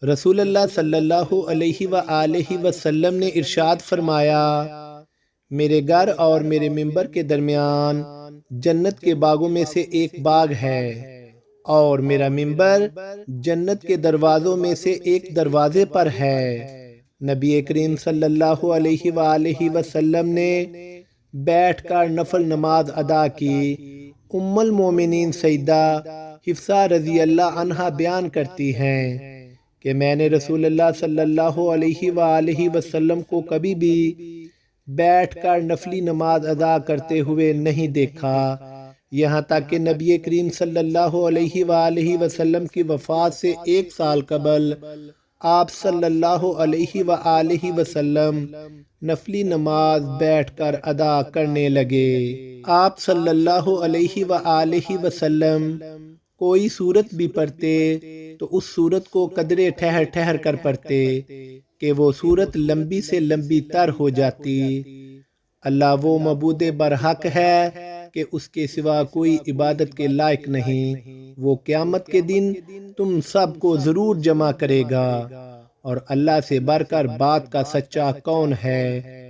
رسول اللہ صلی اللہ علیہ وآلہ وسلم نے ارشاد فرمایا، میرے گھر اور میرے ممبر کے درمیان جنت کے باغوں میں سے ایک باغ ہے، اور میرا ممبر جنت کے دروازوں میں سے ایک دروازے پر ہے۔ نبی کریم صلی اللہ علیہ وآلہ وسلم نے بیٹھ کر نفل نماز ادا کی۔ ام المومنین سیدہ حفصہ رضی اللہ عنہا بیان کرتی ہیں کہ میں نے رسول اللہ صلی اللہ علیہ وآلہ وسلم کو کبھی بھی بیٹھ کر نفلی نماز ادا کرتے ہوئے نہیں دیکھا، یہاں تک کہ نبی کریم صلی اللہ علیہ وآلہ وسلم کی وفات سے 1 سال قبل آپ صلی اللہ علیہ وآلہ وسلم نفلی نماز بیٹھ کر ادا کرنے لگے۔ آپ صلی اللہ علیہ وآلہ وسلم کوئی سورت بھی پڑھتے تو اس سورت کو قدرے ٹھہر ٹھہر کر پڑھتے کہ وہ سورت لمبی سے لمبی تر ہو جاتی۔ اللہ وہ معبود برحق ہے کہ اس کے سوا کوئی عبادت کے لائق نہیں۔ وہ قیامت کے دن تم سب کو ضرور جمع کرے گا، اور اللہ سے بڑھ کر بات کا سچا کون ہے؟